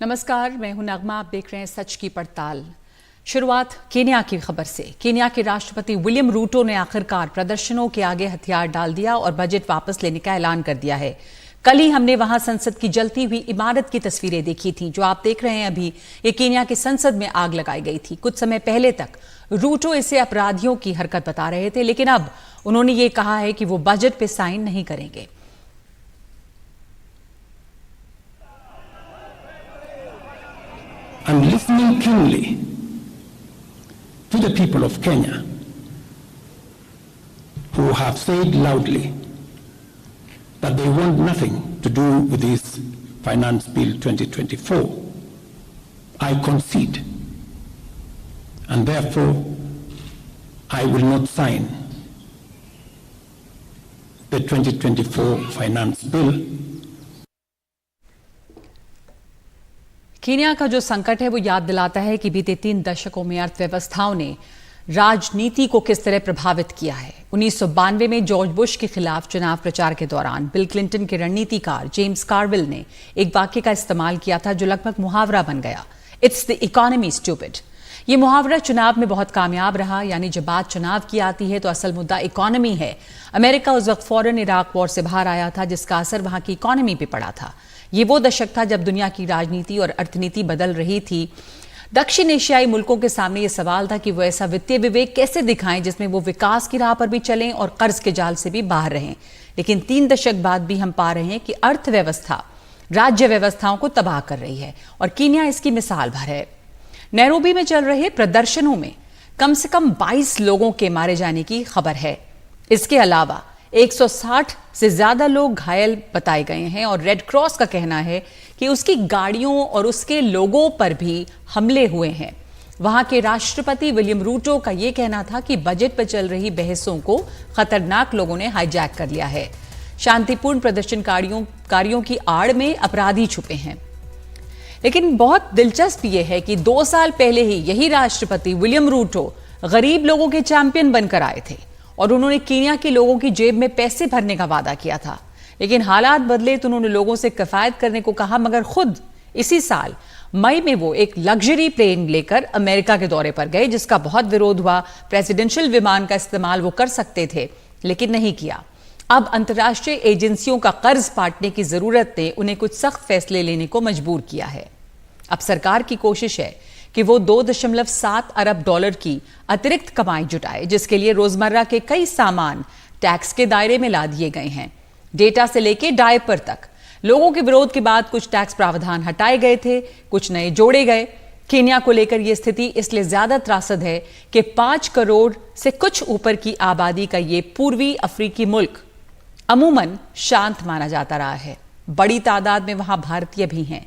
नमस्कार, मैं हूं नगमा। आप देख रहे हैं सच की पड़ताल। शुरुआत केन्या की खबर से। केन्या के राष्ट्रपति विलियम रूटो ने आखिरकार प्रदर्शनों के आगे हथियार डाल दिया और बजट वापस लेने का ऐलान कर दिया है। कल ही हमने वहां संसद की जलती हुई इमारत की तस्वीरें देखी थी। जो आप देख रहे हैं अभी, ये केन्या की संसद में आग लगाई गई थी। कुछ समय पहले तक रूटो इसे अपराधियों की हरकत बता रहे थे, लेकिन अब उन्होंने ये कहा है कि वो बजट पे साइन नहीं करेंगे। I'm listening keenly to the people of Kenya who have said loudly that they want nothing to do with this Finance Bill 2024. I concede, and therefore I will not sign the 2024 Finance Bill. Kenya का जो संकट है वो याद दिलाता है कि बीते 3 दशकों में अर्थव्यवस्थाओं ने राजनीति को किस तरह प्रभावित किया है। 1992 में जॉर्ज बुश के खिलाफ चुनाव प्रचार के दौरान बिल क्लिंटन के रणनीतिकार जेम्स कार्विल ने एक वाक्य का इस्तेमाल किया था जो लगभग मुहावरा बन गया, इट्स द इकोनॉमी स्टूपिड। ये मुहावरा चुनाव में बहुत कामयाब रहा, यानी जब बात चुनाव की आती है तो असल मुद्दा इकोनॉमी है। अमेरिका उस वक्त फौरन इराक वॉर से बाहर आया था, जिसका असर वहां की इकोनॉमी पे पड़ा था। ये वो दशक था जब दुनिया की राजनीति और अर्थनीति बदल रही थी। दक्षिण एशियाई मुल्कों के सामने ये सवाल था कि वो ऐसा वित्तीय विवेक कैसे दिखाएं जिसमें वो विकास की राह पर भी चलें और कर्ज के जाल से भी बाहर रहें। लेकिन 3 दशक बाद भी हम पा रहे हैं कि अर्थव्यवस्था राज्य व्यवस्थाओं को तबाह कर रही है और केन्या इसकी मिसाल भर है। नैरोबी में चल रहे प्रदर्शनों में कम से कम 22 लोगों के मारे जाने की खबर है। इसके अलावा 160 से ज्यादा लोग घायल बताए गए हैं और रेड क्रॉस का कहना है कि उसकी गाड़ियों और उसके लोगों पर भी हमले हुए हैं। वहां के राष्ट्रपति विलियम रूटो का यह कहना था कि बजट पर चल रही बहसों को खतरनाक लोगों ने हाईजैक कर लिया है। शांतिपूर्ण प्रदर्शनकारियों की आड़ में अपराधी छुपे हैं। लेकिन बहुत दिलचस्प यह है कि 2 साल पहले ही यही राष्ट्रपति विलियम रूटो गरीब लोगों के चैंपियन बनकर आए थे और उन्होंने केन्या के लोगों की जेब में पैसे भरने का वादा किया था। लेकिन हालात बदले तो उन्होंने लोगों से किफायत करने को कहा, मगर खुद इसी साल मई में वो एक लग्जरी प्लेन लेकर अमेरिका के दौरे पर गए, जिसका बहुत विरोध हुआ। प्रेसिडेंशियल विमान का इस्तेमाल वो कर सकते थे, लेकिन नहीं किया। अब अंतर्राष्ट्रीय एजेंसियों का कर्ज पाटने की जरूरत ने उन्हें कुछ सख्त फैसले लेने को मजबूर किया है। अब सरकार की कोशिश है कि वो $2.7 अरब की अतिरिक्त कमाई जुटाए, जिसके लिए रोजमर्रा के कई सामान टैक्स के दायरे में ला दिए गए हैं। डेटा से लेके डायपर तक लोगों के विरोध के बाद कुछ टैक्स प्रावधान हटाए गए थे, कुछ नए जोड़े गए। केन्या को लेकर यह स्थिति इसलिए ज्यादा त्रासद है कि 5 करोड़ से कुछ ऊपर की आबादी का ये पूर्वी अफ्रीकी मुल्क अमूमन शांत माना जाता रहा है। बड़ी तादाद में वहां भारतीय भी हैं।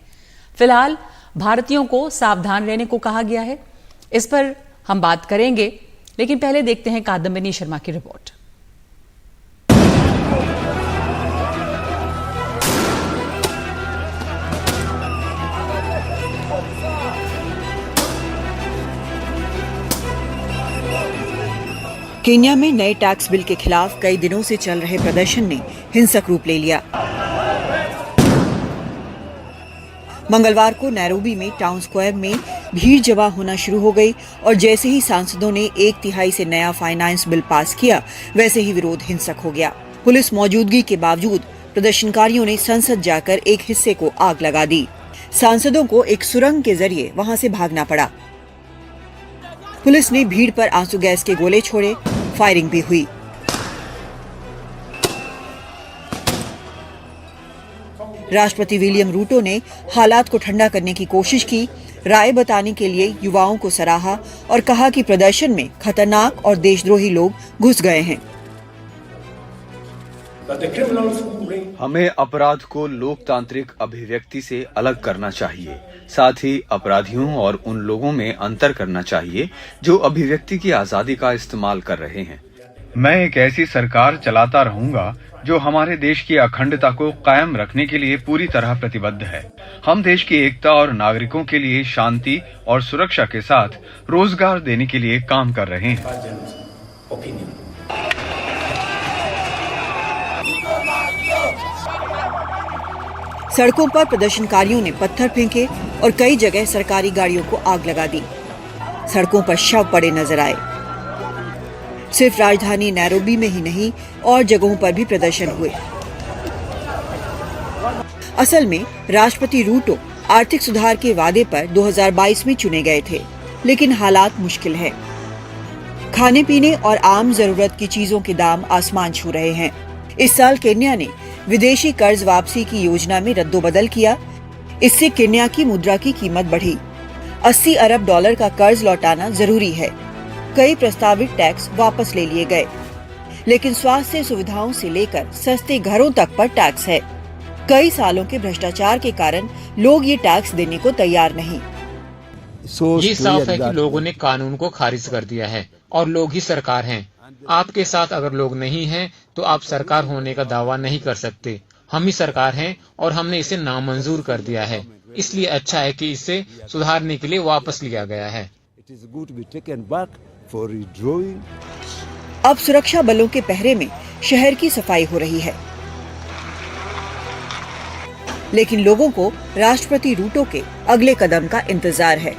फिलहाल भारतीयों को सावधान रहने को कहा गया है। इस पर हम बात करेंगे, लेकिन पहले देखते हैं कादम्बिनी शर्मा की रिपोर्ट। केन्या में नए टैक्स बिल के खिलाफ कई दिनों से चल रहे प्रदर्शन ने हिंसक रूप ले लिया। मंगलवार को नैरोबी में टाउन स्क्वायर में भीड़ जमा होना शुरू हो गई और जैसे ही सांसदों ने 1/3 से नया फाइनेंस बिल पास किया, वैसे ही विरोध हिंसक हो गया। पुलिस मौजूदगी के बावजूद प्रदर्शनकारियों ने संसद जाकर एक हिस्से को आग लगा दी। सांसदों को एक सुरंग के जरिए वहां से भागना पड़ा। पुलिस ने भीड़ पर आंसू गैस के गोले छोड़े, फायरिंग भी हुई। राष्ट्रपति विलियम रूटो ने हालात को ठंडा करने की कोशिश की, राय बताने के लिए युवाओं को सराहा और कहा कि प्रदर्शन में खतरनाक और देशद्रोही लोग घुस गए हैं। हमें अपराध को लोकतांत्रिक अभिव्यक्ति से अलग करना चाहिए। साथ ही अपराधियों और उन लोगों में अंतर करना चाहिए जो अभिव्यक्ति की आजादी का इस्तेमाल कर रहे हैं। मैं एक ऐसी सरकार चलाता रहूंगा जो हमारे देश की अखंडता को कायम रखने के लिए पूरी तरह प्रतिबद्ध है। हम देश की एकता और नागरिकों के लिए शांति और सुरक्षा के साथ रोजगार देने के लिए काम कर रहे हैं। सड़कों पर प्रदर्शनकारियों ने पत्थर फेंके, और कई जगह सरकारी गाड़ियों को आग लगा दी। सड़कों पर शव पड़े नजर आए। सिर्फ राजधानी नैरोबी में ही नहीं, और जगहों पर भी प्रदर्शन हुए। असल में राष्ट्रपति रूटो आर्थिक सुधार के वादे पर 2022 में चुने गए थे, लेकिन हालात मुश्किल है। खाने पीने और आम जरूरत की चीजों के दाम आसमान छू रहे हैं। इस साल केन्या ने विदेशी कर्ज वापसी की योजना में रद्दोबदल किया। इससे केन्या की मुद्रा की कीमत बढ़ी। 80 अरब डॉलर का कर्ज लौटाना जरूरी है। कई प्रस्तावित टैक्स वापस ले लिए गए, लेकिन स्वास्थ्य सुविधाओं से लेकर सस्ते घरों तक पर टैक्स है। कई सालों के भ्रष्टाचार के कारण लोग ये टैक्स देने को तैयार नहीं। ये साफ है कि लोगों ने कानून को खारिज कर दिया है और लोग ही सरकार हैं। आपके साथ अगर लोग नहीं हैं तो आप सरकार होने का दावा नहीं कर सकते। हम ही सरकार हैं और हमने इसे नामंजूर कर दिया है। इसलिए अच्छा है कि इसे सुधारने के लिए वापस लिया गया है। अब सुरक्षा बलों के पहरे में शहर की सफाई हो रही है, लेकिन लोगों को राष्ट्रपति रूटो के अगले कदम का इंतजार है।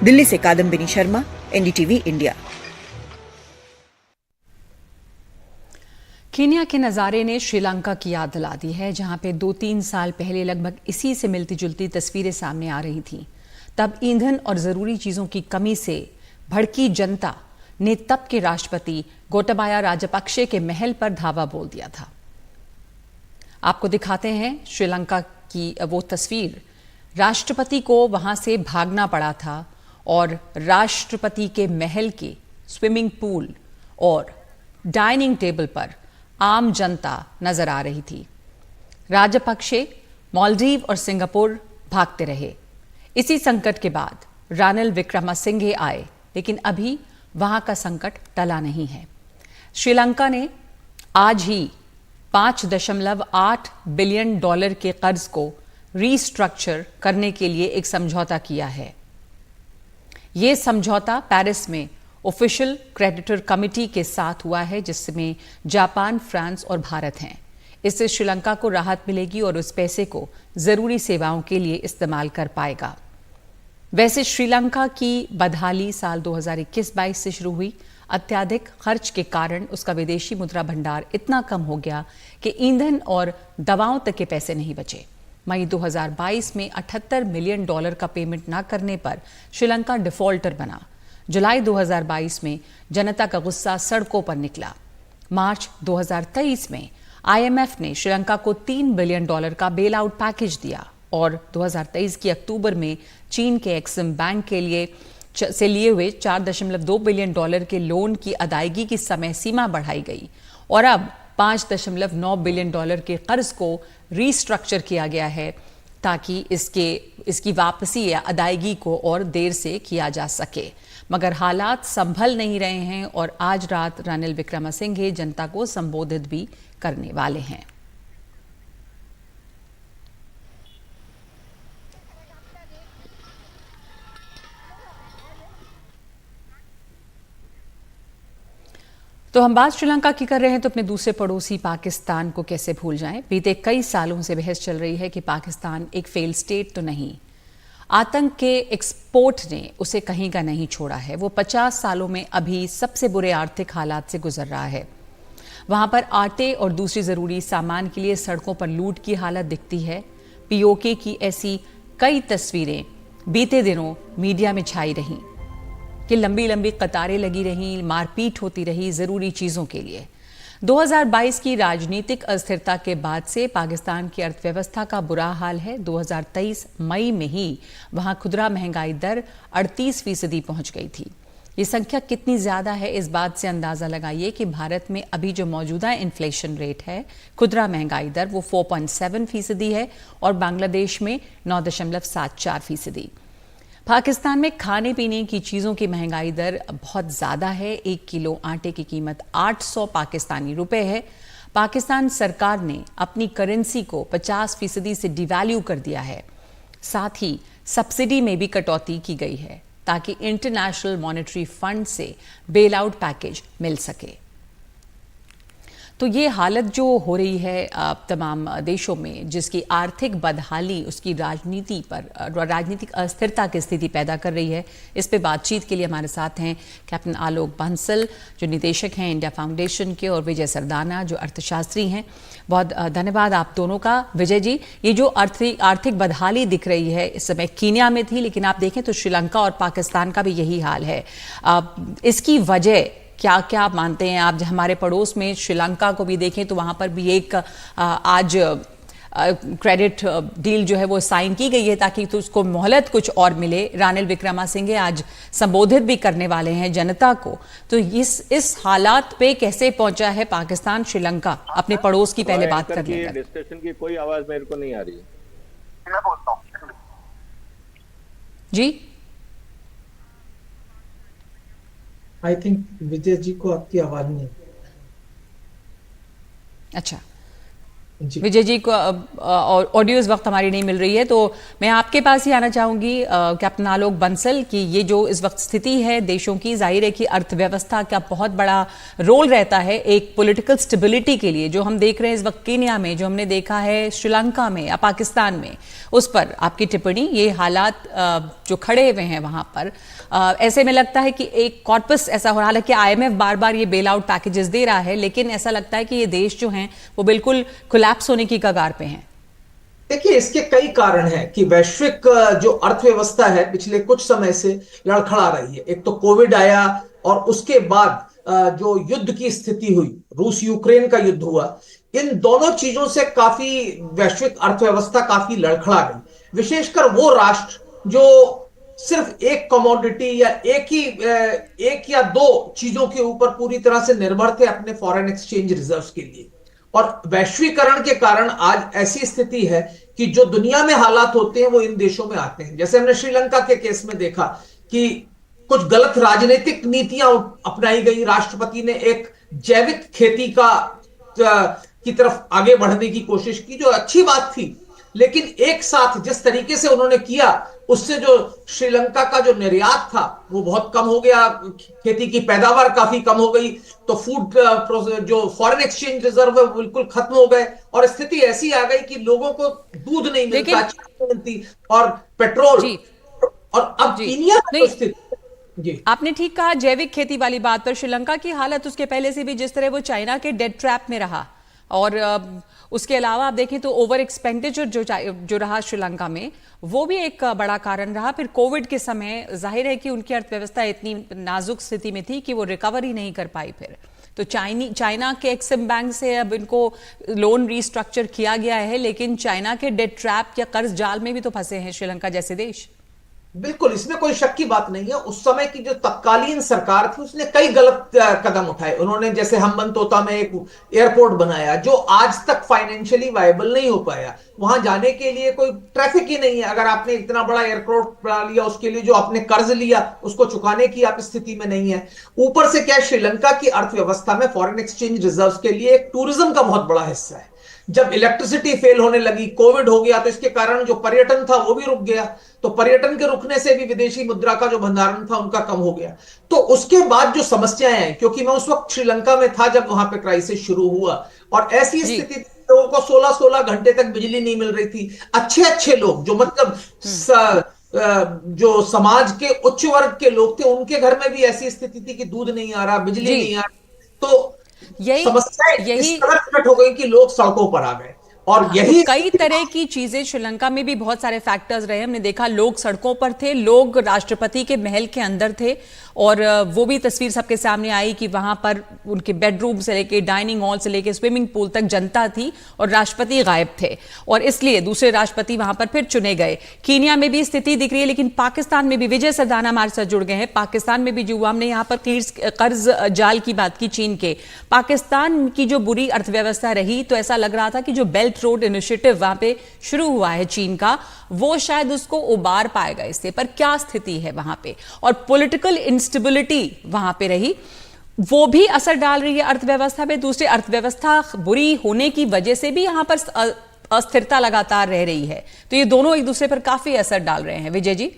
दिल्ली से Kadambini Sharma, NDTV India. Kenya के नज़ारे ने श्रीलंका की याद दिला दी है, जहां पे 2-3 साल पहले लगभग इसी से मिलती जुलती तस्वीरें सामने आ रही थीं। तब ईंधन और जरूरी चीजों की कमी से भड़की जनता ने तब के राष्ट्रपति गोटाबाया राजपक्षे के महल पर धावा बोल दिया था। आपको दिखाते हैं श्रीलंका की वो तस्वीर। राष्ट्रपति को वहां से भागना पड़ा था और राष्ट्रपति के महल के स्विमिंग पूल और डाइनिंग टेबल पर आम जनता नजर आ रही थी। राजपक्षे मालदीव और सिंगापुर भागते रहे। इसी संकट के बाद रानिल विक्रमसिंघे आए, लेकिन अभी वहां का संकट टला नहीं है। श्रीलंका ने आज ही $5.8 बिलियन के कर्ज को रीस्ट्रक्चर करने के लिए एक समझौता किया है। यह समझौता पेरिस में ऑफिशियल क्रेडिटर कमिटी के साथ हुआ है, जिसमें जापान, फ्रांस और भारत हैं। इससे श्रीलंका को राहत मिलेगी और उस पैसे को जरूरी सेवाओं के लिए इस्तेमाल कर पाएगा। वैसे श्रीलंका की बदहाली साल 2021-22 से शुरू हुई। अत्याधिक खर्च के कारण उसका विदेशी मुद्रा भंडार इतना कम हो गया कि ईंधन और दवाओं तक के पैसे नहीं बचे। मई 2022 में $78 मिलियन का पेमेंट न करने पर श्रीलंका डिफॉल्टर बना। जुलाई 2022 में जनता का गुस्सा सड़कों पर निकला। मार्च 2023 में IMF ने श्रीलंका को $3 बिलियन का बेल आउट पैकेज दिया और 2023 की अक्टूबर में चीन के एक्सिम बैंक के लिए लिए हुए $4.2 बिलियन के लोन की अदायगी की समय सीमा बढ़ाई गई और अब $5.9 बिलियन के कर्ज को रीस्ट्रक्चर किया गया है, ताकि इसकी वापसी या अदायगी को और देर से किया जा सके। मगर हालात संभल नहीं रहे हैं और आज रात रानिल विक्रमसिंघे जनता को संबोधित भी करने वाले हैं। तो हम बात श्रीलंका की कर रहे हैं तो अपने दूसरे पड़ोसी पाकिस्तान को कैसे भूल जाएं। बीते कई सालों से बहस चल रही है कि पाकिस्तान एक फेल स्टेट तो नहीं, आतंक के एक्सपोर्ट ने उसे कहीं का नहीं छोड़ा है। वो 50 सालों में अभी सबसे बुरे आर्थिक हालात से गुजर रहा है। वहां पर आटे और दूसरी जरूरी सामान के लिए सड़कों पर लूट की हालत दिखती है। POK की ऐसी कई तस्वीरें बीते दिनों मीडिया में छाई रहीं कि लंबी लंबी कतारें लगी रहीं, मारपीट होती रही जरूरी चीजों के लिए। 2022 की राजनीतिक अस्थिरता के बाद से पाकिस्तान की अर्थव्यवस्था का बुरा हाल है। 2023 मई में ही वहां खुदरा महंगाई दर 38% पहुंच गई थी। ये संख्या कितनी ज्यादा है, इस बात से अंदाजा लगाइए कि भारत में अभी जो मौजूदा इन्फ्लेशन रेट है, खुदरा महंगाई दर, वो 4.7% है और बांग्लादेश में 9.74%। पाकिस्तान में खाने पीने की चीजों की महंगाई दर बहुत ज्यादा है। 1 किलो आटे की कीमत 800 पाकिस्तानी रुपए है। पाकिस्तान सरकार ने अपनी करेंसी को 50% से डिवैल्यू कर दिया है। साथ ही सब्सिडी में भी कटौती की गई है ताकि इंटरनेशनल मॉनेटरी फंड से बेल आउट पैकेज मिल सके। तो ये हालत जो हो रही है तमाम देशों में, जिसकी आर्थिक बदहाली उसकी राजनीति पर, राजनीतिक अस्थिरता की स्थिति पैदा कर रही है, इस पे बातचीत के लिए हमारे साथ हैं कैप्टन आलोक बंसल जो निदेशक हैं इंडिया फाउंडेशन के, और विजय सरदाना जो अर्थशास्त्री हैं। बहुत धन्यवाद आप दोनों का। विजय जी, ये जो आर्थिक बदहाली दिख रही है इस समय कीनिया में थी, लेकिन आप देखें तो श्रीलंका और पाकिस्तान का भी यही हाल है। इसकी वजह क्या क्या आप मानते हैं आप? हमारे पड़ोस में श्रीलंका को भी देखें तो वहां पर भी एक आज क्रेडिट डील जो है वो साइन की गई है ताकि तो उसको मोहलत कुछ और मिले। रानिल विक्रमासिंघे आज संबोधित भी करने वाले हैं जनता को। तो इस हालात पे कैसे पहुंचा है पाकिस्तान श्रीलंका? अपने पड़ोस की पहले बात कर लेंगे। डिस्कशन की कोई आवाज मेरे को नहीं आ रही है। मैं बोलता हूं जी। आई थिंक विजय जी को आपकी आवाज नहीं। अच्छा, विजय जी को ऑडियो इस वक्त हमारी नहीं मिल रही है, तो मैं आपके पास ही आना चाहूंगी कैप्टन आलोक बंसल कि ये जो इस वक्त स्थिति है देशों की, जाहिर है कि अर्थव्यवस्था का बहुत बड़ा रोल रहता है एक पॉलिटिकल स्टेबिलिटी के लिए। जो हम देख रहे हैं इस वक्त कीनिया में, जो हमने देखा है श्रीलंका में या पाकिस्तान में, उस पर आपकी टिप्पणी? ये हालात जो खड़े हुए हैं वहां पर, ऐसे में लगता है कि एक कॉर्पस ऐसा हो रहा है। हालांकि IMF बार बार ये बेल आउट पैकेजेस दे रहा है, लेकिन ऐसा लगता है कि ये देश जो हैं वो बिल्कुल कोलैप्स होने की कगार पे हैं। देखिए, इसके कई कारण हैं कि वैश्विक जो अर्थव्यवस्था है पिछले कुछ समय से लड़खड़ा रही है। एक तो कोविड आया और उसके बाद जो युद्ध की स्थिति हुई, रूस यूक्रेन का युद्ध हुआ, इन दोनों चीजों से काफी वैश्विक अर्थव्यवस्था काफी लड़खड़ा गई। विशेषकर वो राष्ट्र जो सिर्फ एक कमोडिटी या एक या दो चीजों के ऊपर पूरी तरह से निर्भर थे अपने फॉरेन एक्सचेंज रिजर्व्स के लिए। और वैश्वीकरण के कारण आज ऐसी स्थिति है कि जो दुनिया में हालात होते हैं वो इन देशों में आते हैं। जैसे हमने श्रीलंका के केस में देखा कि कुछ गलत राजनीतिक नीतियां अपनाई गई। राष्ट्रपति ने एक जैविक खेती की तरफ आगे बढ़ने की कोशिश की, जो अच्छी बात थी, लेकिन एक साथ जिस तरीके से उन्होंने किया उससे जो श्रीलंका का जो निर्यात था वो बहुत कम हो गया, खेती की पैदावार काफी कम हो गई, तो फूड जो फॉरेन एक्सचेंज रिजर्व है बिल्कुल खत्म हो गए और स्थिति ऐसी आ गई कि लोगों को दूध नहीं मिलता, चाय नहीं मिलती और पेट्रोल। और अब कीनिया की स्थिति, जी आपने ठीक कहा जैविक खेती वाली बात पर। श्रीलंका की हालत उसके पहले से भी जिस तरह वो चाइना के डेट ट्रैप में रहा, और उसके अलावा आप देखें तो ओवर एक्सपेंडिचर जो रहा श्रीलंका में, वो भी एक बड़ा कारण रहा। फिर कोविड के समय जाहिर है कि उनकी अर्थव्यवस्था इतनी नाजुक स्थिति में थी कि वो रिकवरी नहीं कर पाई। फिर तो चाइना के एक्सिम बैंक से अब इनको लोन रिस्ट्रक्चर किया गया है, लेकिन चाइना के डेट ट्रैप या कर्ज जाल में भी तो फंसे हैं श्रीलंका जैसे देश। बिल्कुल, इसमें कोई शक की बात नहीं है। उस समय की जो तत्कालीन सरकार थी उसने कई गलत कदम उठाए। उन्होंने जैसे हम्बनतोता में एक एयरपोर्ट बनाया जो आज तक फाइनेंशियली वायबल नहीं हो पाया। वहां जाने के लिए कोई ट्रैफिक ही नहीं है। अगर आपने इतना बड़ा एयरपोर्ट बना लिया, उसके लिए जो आपने कर्ज लिया उसको चुकाने की आप स्थिति में नहीं है। ऊपर से क्या, श्रीलंका की अर्थव्यवस्था में फॉरेन एक्सचेंज रिजर्व्स के लिए एक टूरिज्म का बहुत बड़ा हिस्सा है। जब इलेक्ट्रिसिटी फेल होने लगी, कोविड हो गया, तो इसके कारण जो पर्यटन था वो भी रुक गया। तो पर्यटन के रुकने से भी विदेशी मुद्रा का जो भंडारण था उनका कम हो गया। तो उसके बाद जो समस्याएं आई, क्योंकि मैं उस वक्त श्रीलंका में था जब वहां पे क्राइसिस शुरू हुआ, और ऐसी स्थिति लोगों को 16-16 घंटे तक बिजली नहीं मिल रही थी। अच्छे लोग जो मतलब जो समाज के उच्च वर्ग के लोग थे, उनके घर में भी ऐसी स्थिति थी कि दूध नहीं आ रहा, बिजली नहीं आ रही। तो समस्या इस तरह हो गई कि लोग सड़कों पर आ गए। और यही तो कई तरह की चीजें श्रीलंका में भी बहुत सारे फैक्टर्स रहे। हमने देखा लोग सड़कों पर थे, लोग राष्ट्रपति के महल के अंदर थे, और वो भी तस्वीर सबके सामने आई कि वहां पर उनके बेडरूम से लेके डाइनिंग हॉल से लेके स्विमिंग पूल तक जनता थी और राष्ट्रपति गायब थे, और इसलिए दूसरे राष्ट्रपति वहां पर फिर चुने गए। कीनिया में भी स्थिति दिख रही है, लेकिन पाकिस्तान में भी विजय सरदाना हमारे साथ जुड़ गए हैं। पाकिस्तान में भी जो हुआ, हमने यहाँ पर कर्ज जाल की बात की चीन के, पाकिस्तान की जो बुरी अर्थव्यवस्था रही, तो ऐसा लग रहा था कि जो बेल्ट रोड इनिशिएटिव वहां पे शुरू हुआ है चीन का, वो शायद उसको उबार पाएगा इससे। पर क्या स्थिति है वहां पे, और पॉलिटिकल इंस्टेबिलिटी वहां पे रही, वो भी असर डाल रही है अर्थव्यवस्था पे। दूसरी अर्थव्यवस्था बुरी होने की वजह से भी यहां पर अस्थिरता लगातार रह रही है। तो ये दोनों एक दूसरे पर काफी असर डाल रहे हैं। विजय जी,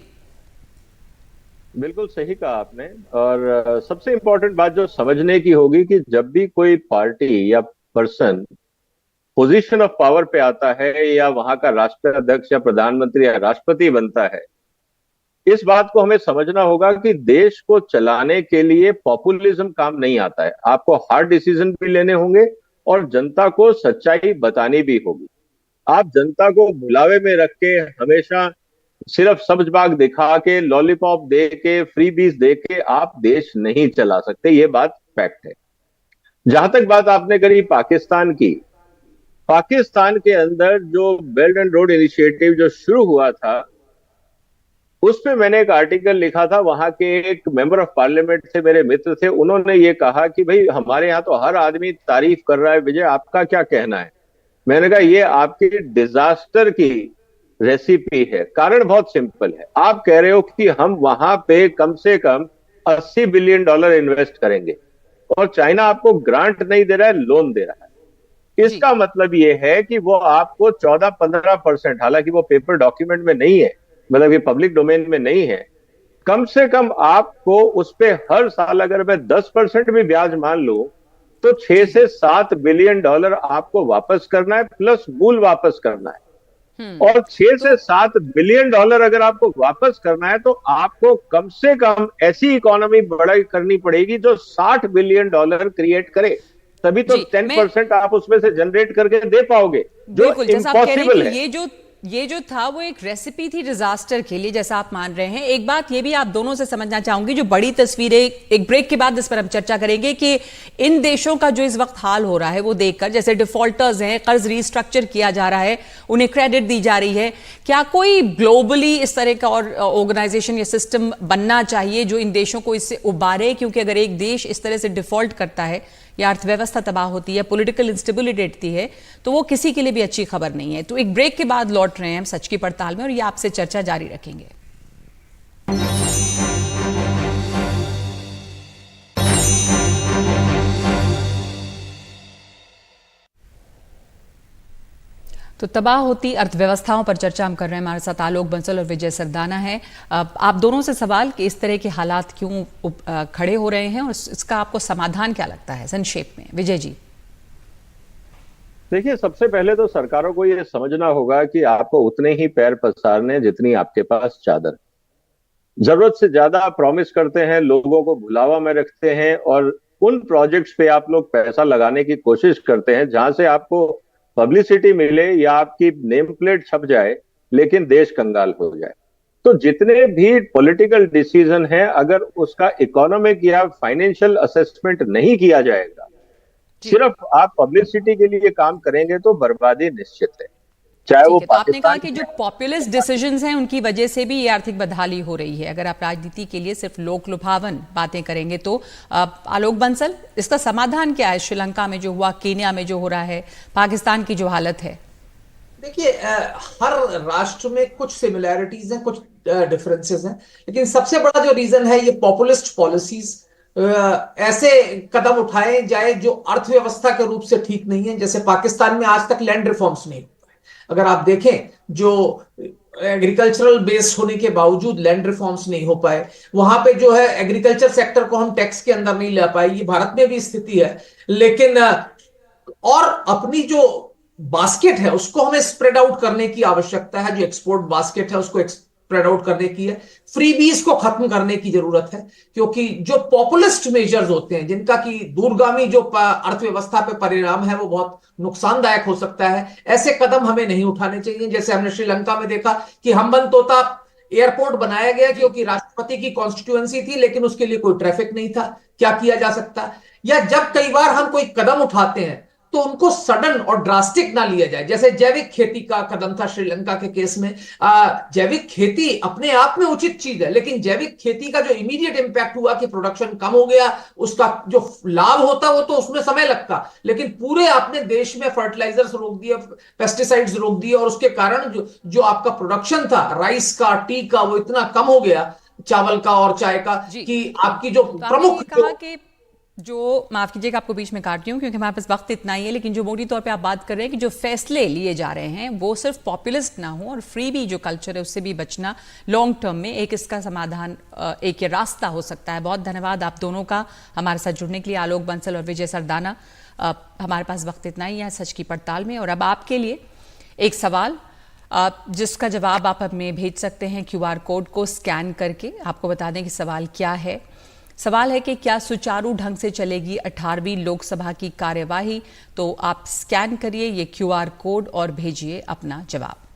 बिल्कुल सही कहा आपने। और सबसे इंपॉर्टेंट बात जो समझने की होगी कि जब भी कोई पार्टी या पर्सन पोजीशन ऑफ पावर पे आता है या वहां का राष्ट्राध्यक्ष या प्रधानमंत्री या राष्ट्रपति बनता है, इस बात को हमें समझना होगा कि देश को चलाने के लिए पॉपुलिज्म काम नहीं आता है। आपको हार्ड डिसीजन भी लेने होंगे और जनता को सच्चाई बतानी भी होगी। आप जनता को बुलावे में रख के हमेशा सिर्फ सब्ज बाग दिखा के, लॉलीपॉप दे के, फ्रीबीज दे के आप देश नहीं चला सकते, ये बात फैक्ट है। जहां तक बात आपने करी पाकिस्तान की, पाकिस्तान के अंदर जो बेल्ट एंड रोड इनिशिएटिव जो शुरू हुआ था, उस पे मैंने एक आर्टिकल लिखा था। वहां के एक मेंबर ऑफ पार्लियामेंट थे, मेरे मित्र थे, उन्होंने ये कहा कि भाई हमारे यहाँ तो हर आदमी तारीफ कर रहा है, विजय आपका क्या कहना है? मैंने कहा ये आपकी डिजास्टर की रेसिपी है। कारण बहुत सिंपल है, आप कह रहे हो कि हम वहां पे कम से कम $80 बिलियन इन्वेस्ट करेंगे और चाइना आपको ग्रांट नहीं दे रहा है, लोन दे रहा है। इसका मतलब ये है कि वो आपको 14-15%, हालांकि वो पेपर डॉक्यूमेंट में नहीं है, मतलब ये पब्लिक डोमेन में नहीं है, कम से कम आपको उस पे हर साल अगर मैं 10% भी ब्याज मान लूं तो 6 से 7 बिलियन डॉलर आपको वापस करना है, प्लस मूल वापस करना है। और 6 से 7 बिलियन डॉलर अगर आपको वापस करना है तो आपको कम से कम ऐसी इकोनॉमी बड़ा करनी पड़ेगी जो $60 बिलियन क्रिएट करे, तभी तो 10% आप उसमें से जनरेट करके दे पाओगे, जो इम्पॉसिबल है। ये जो था वो एक रेसिपी थी डिजास्टर के लिए, जैसा आप मान रहे हैं। एक बात ये भी आप दोनों से समझना चाहूंगी, जो बड़ी तस्वीरें एक ब्रेक के बाद इस पर हम चर्चा करेंगे कि इन देशों का जो इस वक्त हाल हो रहा है वो देखकर, जैसे डिफॉल्टर्स हैं, कर्ज रिस्ट्रक्चर किया जा रहा है, उन्हें क्रेडिट दी जा रही है, क्या कोई ग्लोबली इस तरह का और ऑर्गेनाइजेशन या सिस्टम बनना चाहिए जो इन देशों को इससे उबारे? क्योंकि अगर एक देश इस तरह से डिफॉल्ट करता है या अर्थव्यवस्था तबाह होती है, पॉलिटिकल इंस्टेबिलिटी रहती है, तो वो किसी के लिए भी अच्छी खबर नहीं है। तो एक ब्रेक के बाद लौट रहे हैं हम सच की पड़ताल में और ये आपसे चर्चा जारी रखेंगे। तो तबाह होती अर्थव्यवस्थाओं पर चर्चा हम कर रहे हैं। हमारे साथ आलोक बंसल और विजय सरदाना हैं। आप दोनों से सवाल कि इस तरह के हालात क्यों खड़े हो रहे हैं और इसका आपको समाधान क्या लगता है संक्षेप में? विजय जी। देखिए, सबसे पहले तो सरकारों को ये समझना होगा कि आपको उतने ही पैर पसारने जितनी आपके पास चादर। जरूरत से ज्यादा प्रॉमिस करते हैं, लोगों को बुलावा में रखते हैं और उन प्रोजेक्ट्स पे आप लोग पैसा लगाने की कोशिश करते हैं जहां से आपको पब्लिसिटी मिले या आपकी नेम प्लेट छप जाए, लेकिन देश कंगाल हो जाए। तो जितने भी पॉलिटिकल डिसीजन हैं, अगर उसका इकोनॉमिक या फाइनेंशियल असेसमेंट नहीं किया जाएगा, सिर्फ आप पब्लिसिटी के लिए काम करेंगे तो बर्बादी निश्चित है। चाहे वो तो आपने कहा कि जो पॉपुलिस्ट डिसीजंस हैं उनकी वजह से भी ये आर्थिक बदहाली हो रही है। अगर आप राजनीति के लिए सिर्फ लोक लुभावन बातें करेंगे तो आलोक बंसल, इसका समाधान क्या है? श्रीलंका में जो हुआ, केन्या में जो हो रहा है, पाकिस्तान की जो हालत है। देखिए, हर राष्ट्र में कुछ सिमिलैरिटीज हैं, कुछ डिफरेंसेस हैं, लेकिन सबसे बड़ा जो रीजन है ये पॉपुलिस्ट पॉलिसीज, ऐसे कदम उठाए जाए जो अर्थव्यवस्था के रूप से ठीक नहीं है। जैसे पाकिस्तान में आज तक लैंड रिफॉर्म्स नहीं, अगर आप देखें, जो एग्रीकल्चरल बेस्ड होने के बावजूद लैंड रिफॉर्म्स नहीं हो पाए। वहां पे जो है एग्रीकल्चर सेक्टर को हम टैक्स के अंदर नहीं ला पाए। ये भारत में भी स्थिति है, लेकिन और अपनी जो बास्केट है उसको हमें स्प्रेड आउट करने की आवश्यकता है। जो एक्सपोर्ट बास्केट है उसको स्प्रेड आउट करने की है। फ्रीबीज को खत्म करने की जरूरत है, क्योंकि जो पॉपुलिस्ट मेजर्स होते हैं जिनका की दूरगामी जो अर्थव्यवस्था पे परिणाम है वो बहुत नुकसानदायक हो सकता है, ऐसे कदम हमें नहीं उठाने चाहिए। जैसे हमने श्रीलंका में देखा कि हम्बनतोता एयरपोर्ट बनाया गया क्योंकि राष्ट्रपति की कॉन्स्टिट्यूएंसी थी, लेकिन उसके लिए कोई ट्रैफिक नहीं था। क्या किया जा सकता? या जब कई बार हम कोई कदम उठाते हैं तो उनको सडन और ड्रास्टिक ना लिया जाए। जैसे जैविक खेती का कदम था श्रीलंका के केस में। जैविक खेती अपने आप में उचित चीज है, लेकिन जैविक खेती का जो इमीडिएट इंपैक्ट हुआ कि प्रोडक्शन कम हो गया, उसका जो लाभ होता वो तो उसमें समय लगता, लेकिन पूरे आपने देश में फर्टिलाइजर्स रोक दिए, पेस्टिसाइड्स रोक दिए, और उसके कारण जो आपका प्रोडक्शन था राइस का, टी का, वो इतना कम हो गया, चावल का और चाय का, कि आपकी जो प्रमुख जो माफ कीजिएगा आपको बीच में काट रही हूँ क्योंकि हमारे पास वक्त इतना ही है, लेकिन जो मोटी तौर पे आप बात कर रहे हैं कि जो फैसले लिए जा रहे हैं वो सिर्फ पॉपुलिस्ट ना हो और फ्री भी जो कल्चर है उससे भी बचना लॉन्ग टर्म में एक इसका समाधान, एक ये रास्ता हो सकता है। बहुत धन्यवाद आप दोनों का हमारे साथ जुड़ने के लिए, आलोक बंसल और विजय सरदाना। हमारे पास वक्त इतना ही है सच की पड़ताल में। और अब आपके लिए एक सवाल जिसका जवाब आप हमें भेज सकते हैं QR कोड को स्कैन करके। आपको बता दें कि सवाल क्या है। सवाल है कि क्या सुचारू ढंग से चलेगी 18वीं लोकसभा की कार्यवाही। तो आप स्कैन करिए ये QR कोड और भेजिए अपना जवाब।